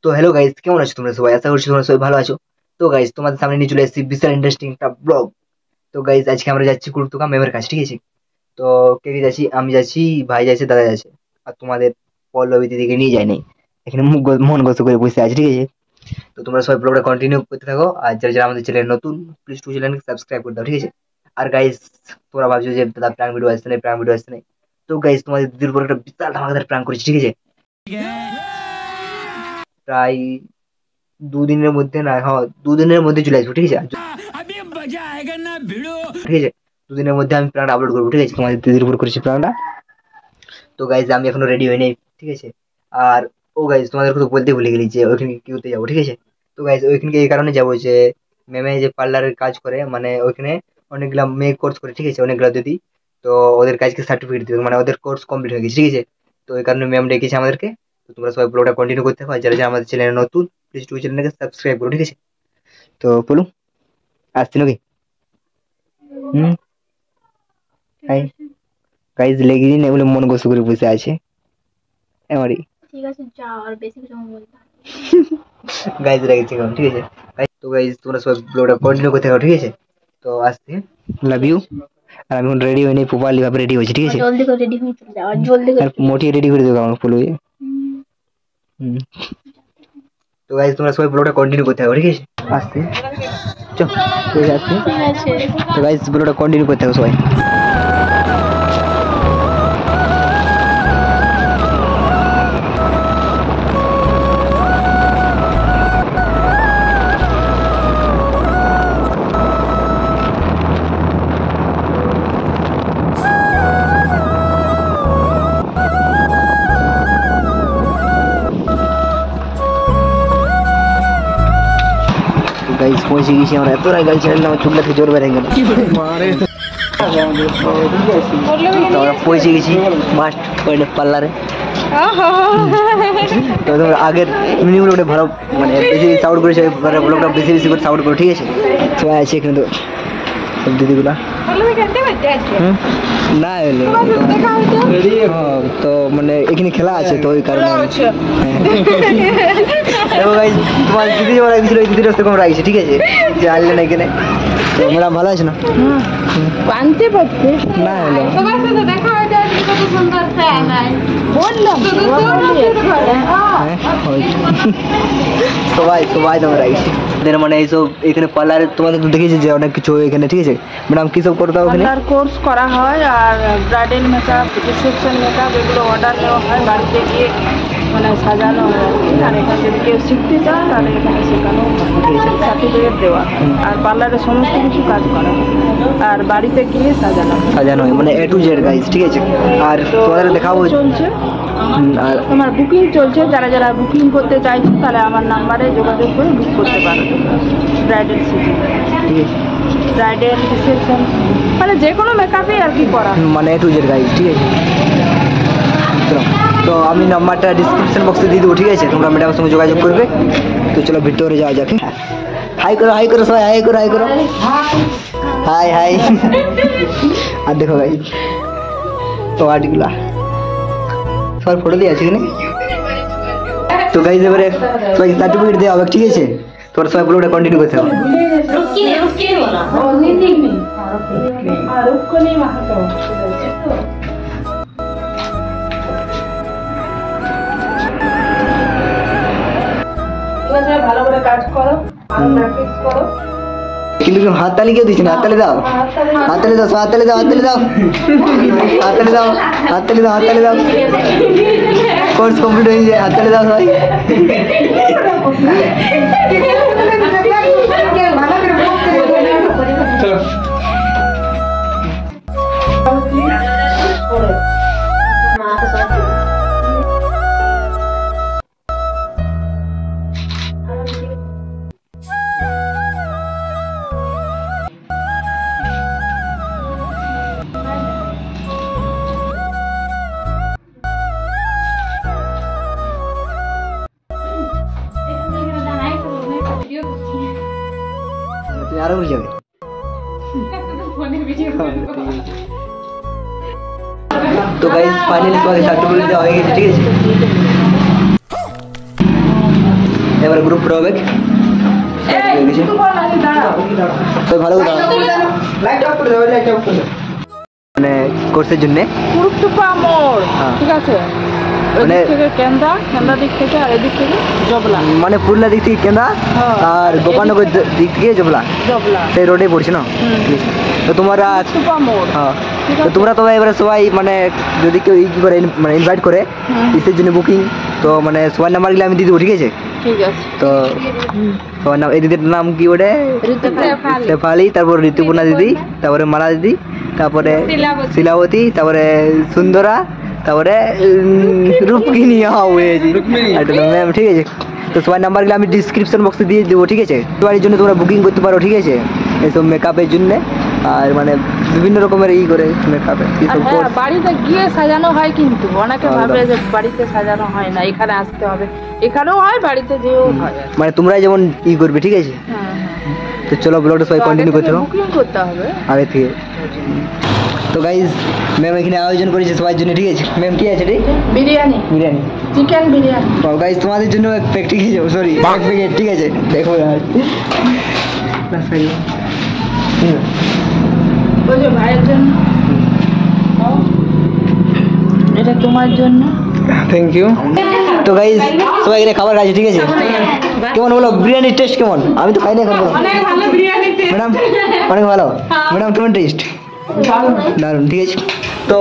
তো hello guys, কেমন আছো তোমরা সবাই? আশা করছি তোমরা সবাই ভালো আছো। তো গাইস, তোমাদের সামনে নিয়ে চলে এসেছি বিশাল ইন্টারেস্টিং একটা ব্লগ। তো গাইস, আজকে আমরা যাচ্ছি কুর্তুকা ম্যামের কাছে, ঠিক আছে? তো কে কে যাচ্ছি? আমি যাচ্ছি, ভাই যাচ্ছে, দাদা যাচ্ছে। আর তোমাদের পল্লবী দিদিকে নিয়ে যায়নি, এখানে মন গোছ করে বসে আছে, ঠিক আছে? তো তোমরা সবাই ব্লগটা কন্টিনিউ করতে থাকো, আর যারা যারা আমাদের চ্যানেল নতুন, প্লিজ টু চ্যানেলকে সাবস্ক্রাইব করে দাও, ঠিক আছে? আর গাইস, তোমরা ভাবছো যে দাদা প্র্যাঙ্ক ভিডিও আসছে না, প্র্যাঙ্ক ভিডিও আসছে না। তো গাইস, তোমাদের দিদির উপর একটা বিশাল ধামাকাদার প্র্যাঙ্ক করেছি, ঠিক আছে? প্রায় দুদিনের মধ্যে না, হ্যাঁ দুদিনের মধ্যে চলে আসবো, ঠিক আছে? ঠিক আছে, দুদিনের মধ্যে আমি প্ল্যান আপলোড করবো, ঠিক আছে? তোমাদের দিদির উপর করেছি প্ল্যানটা। তো গাইজ, আমি এখনো রেডি হইনি, ঠিক আছে? আর ও গাইজ, তোমাদেরকে তো বলতে ভুলে গেলি যে ওইখানে কি করতে যাবো, ঠিক আছে? তো গাইজ, ওইখানকে এই কারণে যাবো যে ম্যামে যে পার্লারের কাজ করে, মানে ওইখানে অনেকগুলা মেয়ে কোর্স করে, ঠিক আছে? অনেকগুলা দিদি। তো ওদের কাজকে সার্টিফিকেট দিবে, মানে ওদের কোর্স কমপ্লিট হয়ে গেছে, ঠিক আছে? তো ওই কারণে ম্যাম ডেকেছে আমাদেরকে। তো তোমরা সবাই ব্লগটা কন্টিনিউ করতে হবে, আর যারা যারা আমাদের চ্যানেলে নতুন, প্লিজ টু চ্যানেলকে সাবস্ক্রাইব করো, ঠিক আছে? তো বলুন, আসছি নাকি? হুম, হাই গাইজ, লেগে দিন এগুলো মন গোসু করে বসে আছে এমারি। ঠিক আছে, যাও, আর বেশি কিছু বলতে হবে গাইজ রেখেছি এখন, ঠিক আছে? তো গাইজ, তোমরা সব ব্লগটা কন্টিনিউ করতে থাকো, ঠিক আছে? তো আসতে লাভ ইউ। আর আমি এখন রেডি হইনি, প্রপারলি ভাবে রেডি হয়েছি, ঠিক আছে? জলদি করে রেডি হয়ে চলে যাও, আর জলদি করে আর মোটিয়ে রেডি করে দেবো আমার ফুল হয়ে। তো গাইজ, তোমরা সবাই ব্লগটা কন্টিনিউ করতে থাকো, ঠিক আছে? আসতে চল, ঠিক আছে? ঠিক আছে। তো গাইজ, ব্লগটা কন্টিনিউ করতে থাকো সবাই। গাইস, পৌঁছে গেছি আমরা। এত রায় গাড়ি চালালাম, আমার চুলটা থেকে জোর বেড়ে গেল। তো আমরা পৌঁছে গেছি মাস্ট পয়েন্ট পার্লারে। তো তোমরা আগের মিনিগুলো ভালো, মানে বেশি সাউন্ড করেছে, ব্লগটা বেশি বেশি করে সাউন্ড করো, ঠিক আছে? সবাই আছে এখানে, তো সব দিদিগুলা না এলো। তো মানে এখানে খেলা আছে, তো ওই কারণে তোমার দিদি যেমন রাখছিল, ওই দিদির সেরকম রাখছে, ঠিক আছে? যে আনলে না এখানে। তো ম্যাডাম ভালো আছে না? বানতে পারছে না এলো সবাই সবাই তোমরা রাখছি মানে এইসব এখানে পার্লারে। তোমাদের তো দেখেছি যে অনেক কিছু এখানে, ঠিক আছে? ম্যাডাম কি সব করতে হবে এখানে? পার্লার কোর্স করা হয়, আর ব্রাইডাল মেকআপ, রিসেপশন মেকআপ, এগুলো অর্ডার নেওয়া হয়, বাড়িতে গিয়ে মানে সাজানো হয় আর কি। আর এখানে যদি কেউ শিখতে চান তাহলে এখানে শেখানো সার্টিফিকেট দেওয়া হয়, আর পার্লারে সমস্ত কিছু কাজ করা হয়, আর বাড়িতে গিয়ে সাজানো হয়, মানে এ টু জেড গাইস, ঠিক আছে? আর তোমাদের দেখাবো চলছে। আর তোমার বুকিং চলছে, যারা যারা বুকিং করতে চাইছো তাহলে আমার নাম্বারে যোগাযোগ করে বুক করতে পারো। ব্রাইডাল সিটি, ঠিক আছে? ব্রাইডাল, রিসেপশন, মানে যে কোনো মেকআপই আর কি করা, মানে এ টু জেড গাইস, ঠিক আছে? চলো, তো আমি নাম্বারটা ডিসক্রিপশন বক্সে দিয়ে দেবো, ঠিক আছে? তোমরা ম্যাডামের সঙ্গে যোগাযোগ করবে। তো চলো ভিতরে যাওয়া যাক। হাই করো, হাই করো সবাই, হাই করো, হাই করো, হাই হাই। আর দেখো গাইস, তো আর্টগুলা সবার ফটো দিয়ে আছে এখানে। তো গাইস, এবারে সবাই সার্টিফিকেট দেওয়া হবে, ঠিক আছে? তোমরা সবাই ব্লগটা কন্টিনিউ করতে হবে। ভালো করে কাজ করো, প্র্যাকটিস করো। কিন্তু হাততালি কেউ দিচ্ছে না, হাততালি দাও, হাততালি দাও, হাততালি দাও, হাততালি দাও, হাততালি দাও, হাততালি দাও, হাততালি দাও। কোর্স কমপ্লিট হয়ে যায়, হাততালি দাও সবাই। তুমি আরো বুঝে যাবে। তো গাইস, ফাইনালি তোমাদের সার্টিফিকেট দেওয়া হয়ে গেছে, ঠিক আছে? এবার গ্রুপ পুরো হবে তো ভালো কথা লাইট অফ করে দাও লাইট অফ করে মানে কোর্সের জন্য কুরুকটুপা মোড় হ্যাঁ। ঠিক আছে মানে এদিক থেকে কেন্দ্রা দিক থেকে আর এদিক থেকে জবলা মানে পুরুলিয়া দিক থেকে কেন্দ্রা হ্যাঁ। আর গোপালনগর দিক থেকে জবলা জবলা সেই রোডে পড়ছে না তো তোমরা কুরুকটুপা মোড় হ্যাঁ ঠিক তো আছে। তোমরা তো এবারে সবাই মানে যদি কেউ ই করে মানে ইনভাইট করে ইসের জন্য বুকিং তো মানে সবার নাম্বারগুলো আমি দিয়ে দেবো ঠিক আছে ঠিক আছে তো সবার নাম এই দিদির নাম কি ওটা শেফালি তারপর ঋতুপর্ণা দিদি তারপরে মালা দিদি তারপরে শিলাবতী তারপরে সুন্দরা তারপরে রূপকিনী ম্যাম ঠিক আছে তো সবার নাম্বারগুলো আমি ডিসক্রিপশন বক্সে দিয়ে দেবো ঠিক আছে বাড়ির জন্য তোমরা বুকিং করতে পারো ঠিক আছে এইসব মেকআপের জন্য আর মানে বিভিন্ন রকমের ই করে মেকআপে আর হ্যাঁ বাড়িতে গিয়ে সাজানো হয় কিন্তু অনেকে ভাবে যে বাড়িতে সাজানো হয় না এখানে আসতে হবে এখানেও হয় বাড়িতে যেও হয় মানে তোমরাই যেমন ই করবে ঠিক আছে তো চলো ব্লগটা সবাই কন্টিনিউ করতে হবে বুকিং করতে হবে আগে থেকে তো গাইজ ম্যাম এখানে আয়োজন করেছে সবার জন্য ঠিক আছে ম্যাম কি আছে রে বিরিয়ানি বিরিয়ানি চিকেন বিরিয়ানি তো গাইজ তোমাদের জন্য এক প্যাকেট সরি এক প্যাকেট ঠিক আছে দেখো ওই যে ভাইয়ের জন্য এটা তোমার জন্য থ্যাংক ইউ তো গাইজ সবাই এখানে খাবার খাচ্ছে ঠিক আছে কেমন বলো বিরিয়ানির টেস্ট কেমন আমি তো খাই না এখন অনেক ভালো বিরিয়ানি ম্যাডাম অনেক ভালো ম্যাডাম কেমন টেস্ট দারুণ ঠিক আছে তো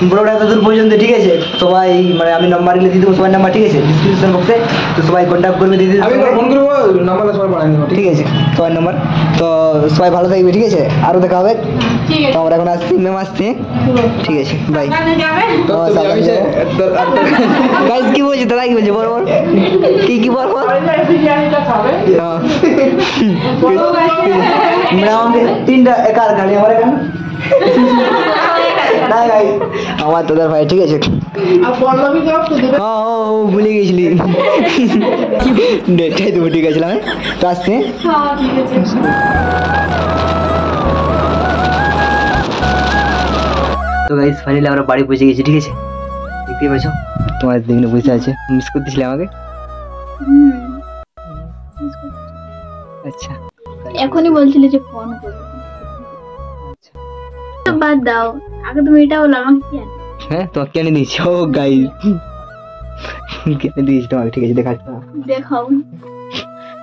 ব্লগটা এতদূর পর্যন্ত ঠিক আছে সবাই মানে আমি নাম্বার দিয়ে দেবো সবার নাম্বার ঠিক আছে ডিসক্রিপশন বক্সে তো সবাই কন্ট্যাক্ট করবে দিদি আমি ফোন করবো নাম্বারটা সবাই বানিয়ে দেবো ঠিক আছে সবার নাম্বার তো সবাই ভালো থাকবে ঠিক আছে আরও দেখা হবে ঠিক তো আমরা এখন আসছি ম্যাম আসছি ঠিক আছে বাই যাবে গাইজ কি বলছি দাদা কি বলছে বল বল কি বল বল বিরিয়ানিটা খাবে ম্যাডাম আমাকে তিনটা একার গাড়ি আমার এখানে না গাই আমার তোদের ভাই ঠিক আছে আর পল্লবী কেউ তো দেবে হ্যাঁ ও ভুলে গেছিলি ডেটটাই দেবো ঠিক আছে আমি তো আসছি হ্যাঁ ঠিক আছে তো গাইস ফাইনালি আমরা বাড়ি পৌঁছে গেছি ঠিক আছে দেখতেই পাচ্ছ তোমার দিকে বসে আছে মিস করতেছিলে আমাকে আচ্ছা এখনই বলছিলে যে ফোন করবে তো বাদ দাও আগে তুমি এটা বলো আমাকে কি আনবে হ্যাঁ তোমাকে কেন দিয়েছি ও গাইস কেন দিয়েছি তোমাকে ঠিক আছে দেখাচ্ছি দেখাও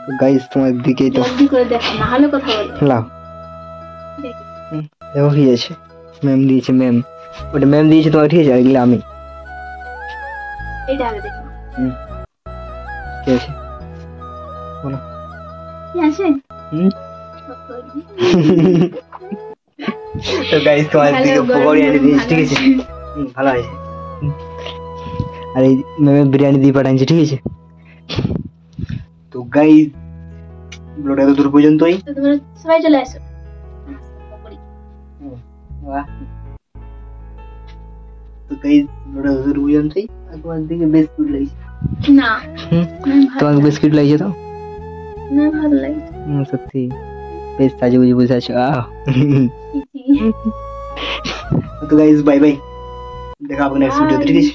তো গাইস তোমার দিকেই তো জলদি করে দেখো না হলে কথা বলো লাও দেখি। দেখো কি আছে ম্যাম দিয়েছে ম্যাম ওটা ম্যাম দিয়েছে তোমাকে ঠিক আছে আর এগুলো আমি এটা আগে দেখো ঠিক আছে বলো কি আছে হুম তো গাইস তোমার দিকে পকোড়ি এনে দিয়েছি ঠিক আছে ভালো আছে আর এই ম্যাম বিরিয়ানি দিয়ে পাঠাচ্ছি ঠিক আছে তো গাইস ব্লগটা তো দূর পর্যন্তই তো তোমরা সবাই চলে আসো পকোড়ি। বাহ তো গাইস ব্লগটা তো দূর পর্যন্তই আর তোমার দিকে বেশ গুড লাগছে না তোমাকে বেশ কিউট লাগছে তো না ভালো লাগে সত্যি বেশ সাজে বুঝে বসে আছো তো গাইস বাই বাই দেখা হবে নেক্সট ভিডিও ঠিক আছে